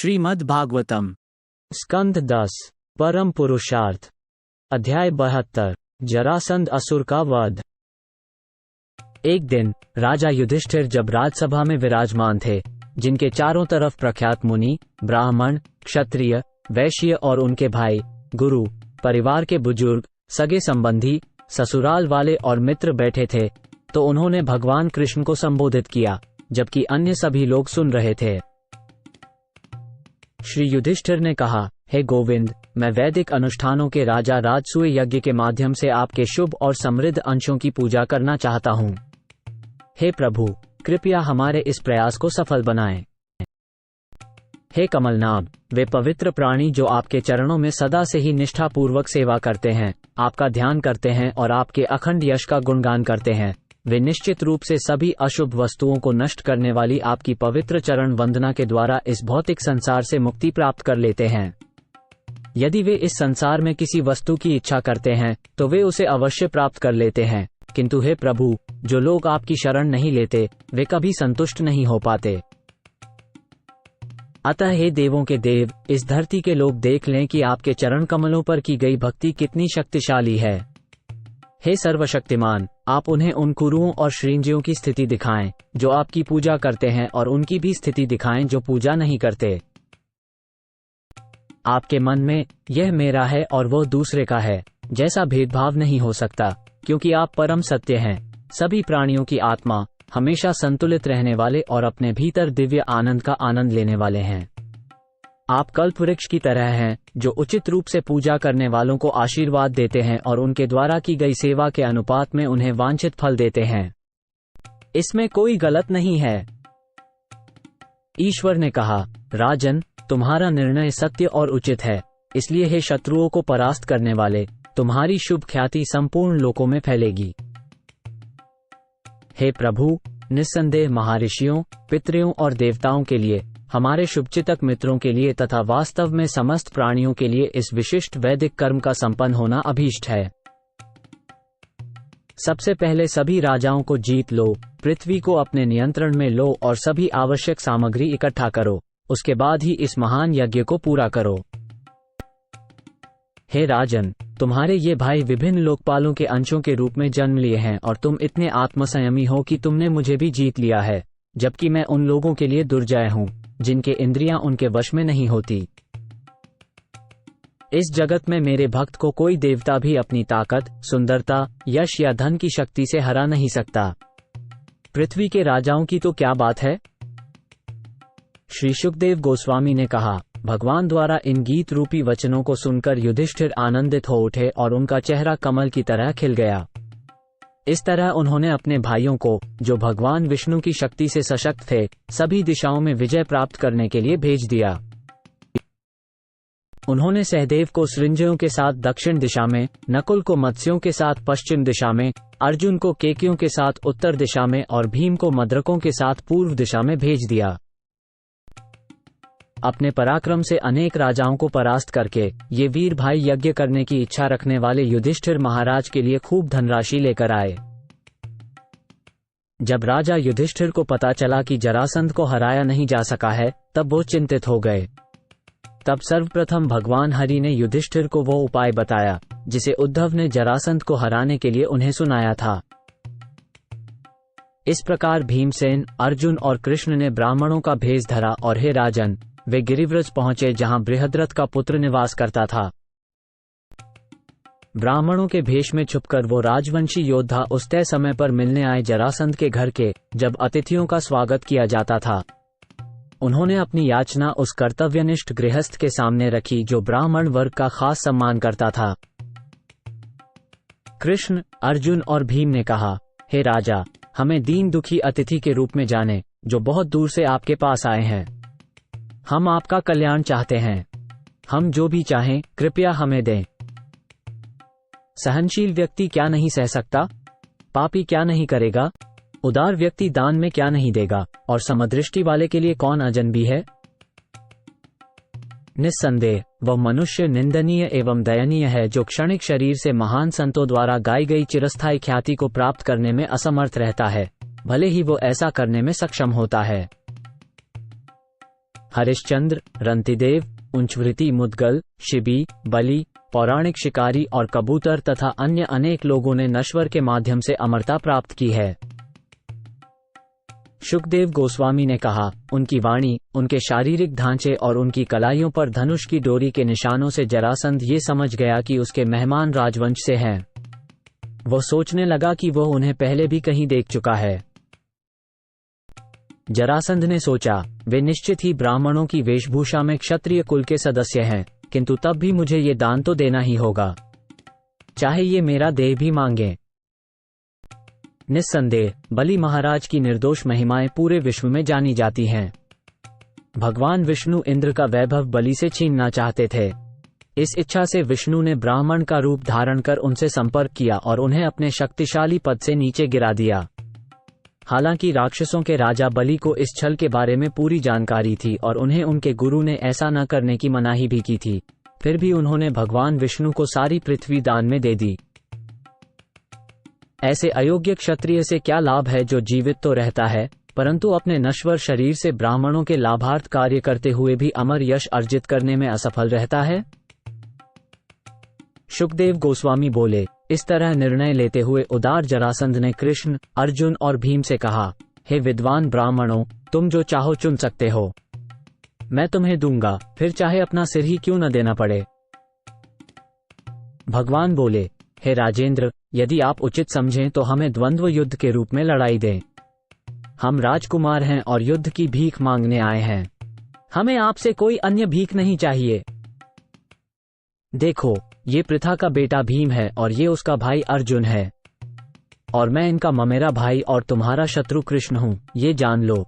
श्रीमद् भागवतम स्कंध 10 परम पुरुषार्थ अध्याय 72 जरासंध असुर का वध। एक दिन राजा युधिष्ठिर जब राजसभा में विराजमान थे, जिनके चारों तरफ प्रख्यात मुनि, ब्राह्मण, क्षत्रिय, वैश्य और उनके भाई, गुरु, परिवार के बुजुर्ग, सगे संबंधी, ससुराल वाले और मित्र बैठे थे, तो उन्होंने भगवान कृष्ण को संबोधित किया, जबकि अन्य सभी लोग सुन रहे थे। श्री युधिष्ठिर ने कहा, हे गोविंद, मैं वैदिक अनुष्ठानों के राजा राजसूय यज्ञ के माध्यम से आपके शुभ और समृद्ध अंशों की पूजा करना चाहता हूँ। हे प्रभु, कृपया हमारे इस प्रयास को सफल बनाएं। हे कमलनाभ, वे पवित्र प्राणी जो आपके चरणों में सदा से ही निष्ठापूर्वक सेवा करते हैं, आपका ध्यान करते हैं और आपके अखंड यश का गुणगान करते हैं, वे निश्चित रूप से सभी अशुभ वस्तुओं को नष्ट करने वाली आपकी पवित्र चरण वंदना के द्वारा इस भौतिक संसार से मुक्ति प्राप्त कर लेते हैं। यदि वे इस संसार में किसी वस्तु की इच्छा करते हैं तो वे उसे अवश्य प्राप्त कर लेते हैं, किंतु हे प्रभु, जो लोग आपकी शरण नहीं लेते वे कभी संतुष्ट नहीं हो पाते। अतः हे देवों के देव, इस धरती के लोग देख लें कि आपके चरण कमलों पर की गई भक्ति कितनी शक्तिशाली है। हे सर्वशक्तिमान, आप उन्हें उन कुरुओं और श्रींजियों की स्थिति दिखाएं जो आपकी पूजा करते हैं, और उनकी भी स्थिति दिखाएं जो पूजा नहीं करते। आपके मन में यह मेरा है और वो दूसरे का है जैसा भेदभाव नहीं हो सकता, क्योंकि आप परम सत्य हैं, सभी प्राणियों की आत्मा, हमेशा संतुलित रहने वाले और अपने भीतर दिव्य आनंद का आनंद लेने वाले हैं। आप कल्पवृक्ष की तरह हैं जो उचित रूप से पूजा करने वालों को आशीर्वाद देते हैं और उनके द्वारा की गई सेवा के अनुपात में उन्हें वांछित फल देते हैं। इसमें कोई गलत नहीं है। ईश्वर ने कहा, राजन, तुम्हारा निर्णय सत्य और उचित है, इसलिए हे शत्रुओं को परास्त करने वाले, तुम्हारी शुभ ख्याति संपूर्ण लोकों में फैलेगी। हे प्रभु, निस्संदेह महर्षियों, पितरों और देवताओं के लिए, हमारे शुभचिंतक मित्रों के लिए तथा वास्तव में समस्त प्राणियों के लिए इस विशिष्ट वैदिक कर्म का संपन्न होना अभीष्ट है। सबसे पहले सभी राजाओं को जीत लो, पृथ्वी को अपने नियंत्रण में लो और सभी आवश्यक सामग्री इकट्ठा करो, उसके बाद ही इस महान यज्ञ को पूरा करो। हे राजन, तुम्हारे ये भाई विभिन्न लोकपालों के अंशों के रूप में जन्म लिए हैं और तुम इतने आत्मसंयमी हो कि तुमने मुझे भी जीत लिया है, जबकि मैं उन लोगों के लिए दुर्जय हूँ जिनके इंद्रियां उनके वश में नहीं होती। इस जगत में मेरे भक्त को कोई देवता भी अपनी ताकत, सुंदरता, यश या धन की शक्ति से हरा नहीं सकता। पृथ्वी के राजाओं की तो क्या बात है। श्री शुकदेव गोस्वामी ने कहा, भगवान द्वारा इन गीत रूपी वचनों को सुनकर युधिष्ठिर आनंदित हो उठे और उनका चेहरा कमल की तरह खिल गया। इस तरह उन्होंने अपने भाइयों को, जो भगवान विष्णु की शक्ति से सशक्त थे, सभी दिशाओं में विजय प्राप्त करने के लिए भेज दिया। उन्होंने सहदेव को सृंजयों के साथ दक्षिण दिशा में, नकुल को मत्स्यों के साथ पश्चिम दिशा में, अर्जुन को केकयों के साथ उत्तर दिशा में और भीम को मद्रकों के साथ पूर्व दिशा में भेज दिया। अपने पराक्रम से अनेक राजाओं को परास्त करके ये वीर भाई यज्ञ करने की इच्छा रखने वाले युधिष्ठिर महाराज के लिए खूब धनराशि लेकर आए। जब राजा युधिष्ठिर को पता चला कि जरासंध को हराया नहीं जा सका है, तब वो चिंतित हो गए। तब सर्वप्रथम भगवान हरि ने युधिष्ठिर को वो उपाय बताया जिसे उद्धव ने जरासंध को हराने के लिए उन्हें सुनाया था। इस प्रकार भीमसेन, अर्जुन और कृष्ण ने ब्राह्मणों का भेष धरा और हे राजन, वे गिरिव्रज पहुंचे जहां बृहद्रथ का पुत्र निवास करता था। ब्राह्मणों के भेष में छुपकर वो राजवंशी योद्धा उस तय समय पर मिलने आए जरासंध के घर के, जब अतिथियों का स्वागत किया जाता था। उन्होंने अपनी याचना उस कर्तव्यनिष्ठ गृहस्थ के सामने रखी जो ब्राह्मण वर्ग का खास सम्मान करता था। कृष्ण, अर्जुन और भीम ने कहा, हे राजा, हमें दीन दुखी अतिथि के रूप में जाने, जो बहुत दूर से आपके पास आए हैं। हम आपका कल्याण चाहते हैं, हम जो भी चाहें कृपया हमें दें। सहनशील व्यक्ति क्या नहीं सह सकता, पापी क्या नहीं करेगा, उदार व्यक्ति दान में क्या नहीं देगा, और समदृष्टि वाले के लिए कौन अजनबी है। निस्संदेह वह मनुष्य निंदनीय एवं दयनीय है जो क्षणिक शरीर से महान संतों द्वारा गाई गई चिरस्थायी ख्याति को प्राप्त करने में असमर्थ रहता है, भले ही वो ऐसा करने में सक्षम होता है। हरिश्चंद्र, रंतिदेव, उंचवृति मुदगल, शिबी, बलि, पौराणिक शिकारी और कबूतर तथा अन्य अनेक लोगों ने नश्वर के माध्यम से अमरता प्राप्त की है। शुकदेव गोस्वामी ने कहा, उनकी वाणी, उनके शारीरिक ढांचे और उनकी कलाइयों पर धनुष की डोरी के निशानों से जरासंध ये समझ गया कि उसके मेहमान राजवंश से हैं। वह सोचने लगा कि वह उन्हें पहले भी कहीं देख चुका है। जरासंध ने सोचा, वे निश्चित ही ब्राह्मणों की वेशभूषा में क्षत्रिय कुल के सदस्य हैं, किंतु तब भी मुझे ये दान तो देना ही होगा, चाहे ये मेरा देह भी मांगे। निस्संदेह बलि महाराज की निर्दोष महिमाएं पूरे विश्व में जानी जाती हैं। भगवान विष्णु इंद्र का वैभव बलि से छीनना चाहते थे। इस इच्छा से विष्णु ने ब्राह्मण का रूप धारण कर उनसे संपर्क किया और उन्हें अपने शक्तिशाली पद से नीचे गिरा दिया। हालांकि राक्षसों के राजा बलि को इस छल के बारे में पूरी जानकारी थी और उन्हें उनके गुरु ने ऐसा न करने की मनाही भी की थी, फिर भी उन्होंने भगवान विष्णु को सारी पृथ्वी दान में दे दी। ऐसे अयोग्य क्षत्रिय से क्या लाभ है जो जीवित तो रहता है, परंतु अपने नश्वर शरीर से ब्राह्मणों के लाभार्थ कार्य करते हुए भी अमर यश अर्जित करने में असफल रहता है। शुकदेव गोस्वामी बोले, इस तरह निर्णय लेते हुए उदार जरासंध ने कृष्ण, अर्जुन और भीम से कहा, हे विद्वान ब्राह्मणों, तुम जो चाहो चुन सकते हो, मैं तुम्हें दूंगा, फिर चाहे अपना सिर ही क्यों न देना पड़े। भगवान बोले, हे राजेंद्र, यदि आप उचित समझें तो हमें द्वंद्व युद्ध के रूप में लड़ाई दें। हम राजकुमार हैं और युद्ध की भीख मांगने आए हैं। हमें आपसे कोई अन्य भीख नहीं चाहिए। देखो, ये पृथा का बेटा भीम है और ये उसका भाई अर्जुन है, और मैं इनका ममेरा भाई और तुम्हारा शत्रु कृष्ण हूं, ये जान लो।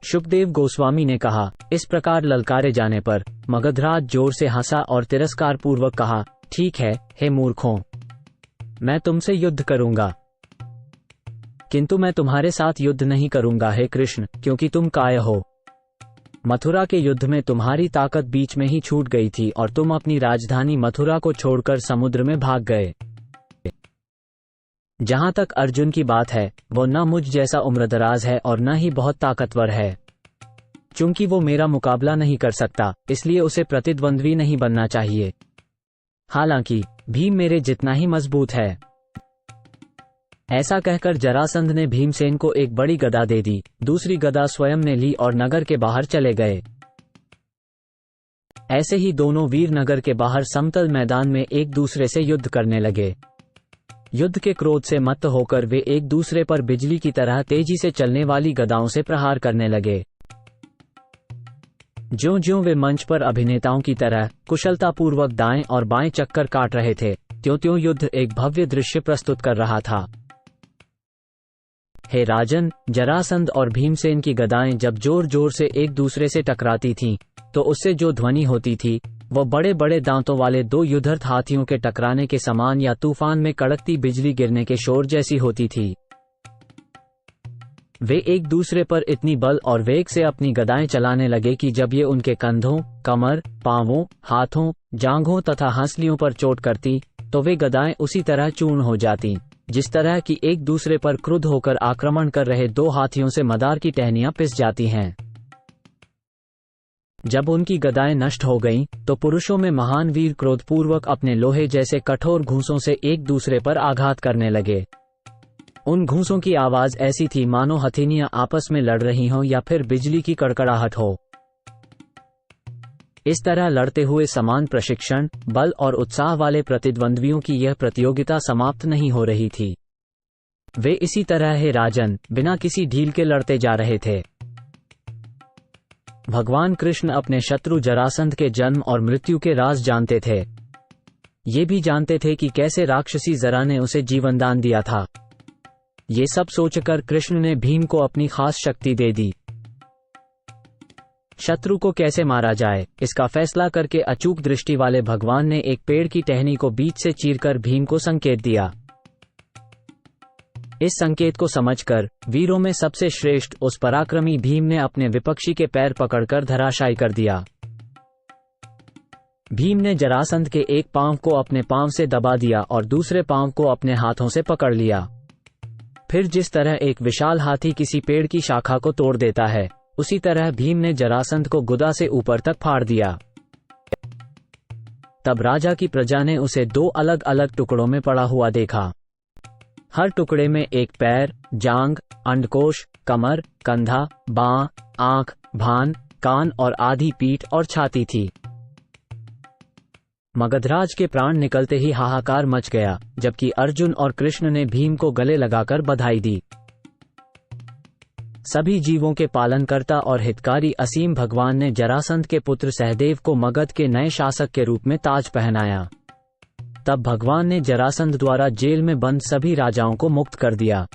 शुकदेव गोस्वामी ने कहा, इस प्रकार ललकारे जाने पर मगधराज जोर से हंसा और तिरस्कार पूर्वक कहा, ठीक है, हे मूर्खों, मैं तुमसे युद्ध करूंगा, किंतु मैं तुम्हारे साथ युद्ध नहीं करूंगा हे कृष्ण, क्योंकि तुम काय हो। मथुरा के युद्ध में तुम्हारी ताकत बीच में ही छूट गई थी और तुम अपनी राजधानी मथुरा को छोड़कर समुद्र में भाग गए। जहां तक अर्जुन की बात है, वो न मुझ जैसा उम्रदराज है और न ही बहुत ताकतवर है। चूंकि वो मेरा मुकाबला नहीं कर सकता, इसलिए उसे प्रतिद्वंद्वी नहीं बनना चाहिए। हालांकि भीम मेरे जितना ही मजबूत है। ऐसा कहकर जरासंध ने भीमसेन को एक बड़ी गदा दे दी, दूसरी गदा स्वयं ने ली और नगर के बाहर चले गए। ऐसे ही दोनों वीर नगर के बाहर समतल मैदान में एक दूसरे से युद्ध करने लगे। युद्ध के क्रोध से मत्त होकर वे एक दूसरे पर बिजली की तरह तेजी से चलने वाली गदाओं से प्रहार करने लगे। ज्यों-ज्यों वे मंच पर अभिनेताओं की तरह कुशलतापूर्वक दाएं और बाएं चक्कर काट रहे थे, त्यों-त्यों युद्ध एक भव्य दृश्य प्रस्तुत कर रहा था। हे राजन, जरासंध और भीमसेन की गदाएं जब जोर जोर से एक दूसरे से टकराती थीं, तो उससे जो ध्वनि होती थी वो बड़े बड़े दांतों वाले दो युद्धरत हाथियों के टकराने के समान या तूफान में कड़कती बिजली गिरने के शोर जैसी होती थी। वे एक दूसरे पर इतनी बल और वेग से अपनी गदाएं चलाने लगे कि जब ये उनके कंधों, कमर, पांवों, हाथों, जांघों तथा हंसलियों पर चोट करती, तो वे गदाएं उसी तरह चूर्ण हो जाती, जिस तरह की एक दूसरे पर क्रुद्ध होकर आक्रमण कर रहे दो हाथियों से मदार की टहनियां पिस जाती हैं। जब उनकी गदाएं नष्ट हो गईं, तो पुरुषों में महान वीर क्रोधपूर्वक अपने लोहे जैसे कठोर घूंसों से एक दूसरे पर आघात करने लगे। उन घूंसों की आवाज ऐसी थी मानो हथेलियां आपस में लड़ रही हों या फिर बिजली की कड़कड़ाहट हो। इस तरह लड़ते हुए समान प्रशिक्षण, बल और उत्साह वाले प्रतिद्वंद्वियों की यह प्रतियोगिता समाप्त नहीं हो रही थी। वे इसी तरह हे राजन, बिना किसी ढील के लड़ते जा रहे थे। भगवान कृष्ण अपने शत्रु जरासंध के जन्म और मृत्यु के राज जानते थे। ये भी जानते थे कि कैसे राक्षसी जरा ने उसे जीवनदान दिया था। ये सब सोचकर कृष्ण ने भीम को अपनी खास शक्ति दे दी। शत्रु को कैसे मारा जाए, इसका फैसला करके अचूक दृष्टि वाले भगवान ने एक पेड़ की टहनी को बीच से चीरकर भीम को संकेत दिया। इस संकेत को समझकर वीरों में सबसे श्रेष्ठ उस पराक्रमी भीम ने अपने विपक्षी के पैर पकड़कर धराशायी कर दिया। भीम ने जरासंध के एक पांव को अपने पांव से दबा दिया और दूसरे पांव को अपने हाथों से पकड़ लिया। फिर जिस तरह एक विशाल हाथी किसी पेड़ की शाखा को तोड़ देता है, उसी तरह भीम ने जरासंध को गुदा से ऊपर तक फाड़ दिया। तब राजा की प्रजा ने उसे 2 अलग अलग टुकड़ों में पड़ा हुआ देखा। हर टुकड़े में एक पैर, जांघ, अंडकोश, कमर, कंधा, बाँ, आंख, भान, कान और आधी पीठ और छाती थी। मगधराज के प्राण निकलते ही हाहाकार मच गया, जबकि अर्जुन और कृष्ण ने भीम को गले लगाकर बधाई दी। सभी जीवों के पालनकर्ता और हितकारी असीम भगवान ने जरासंध के पुत्र सहदेव को मगध के नए शासक के रूप में ताज पहनाया। तब भगवान ने जरासंध द्वारा जेल में बंद सभी राजाओं को मुक्त कर दिया।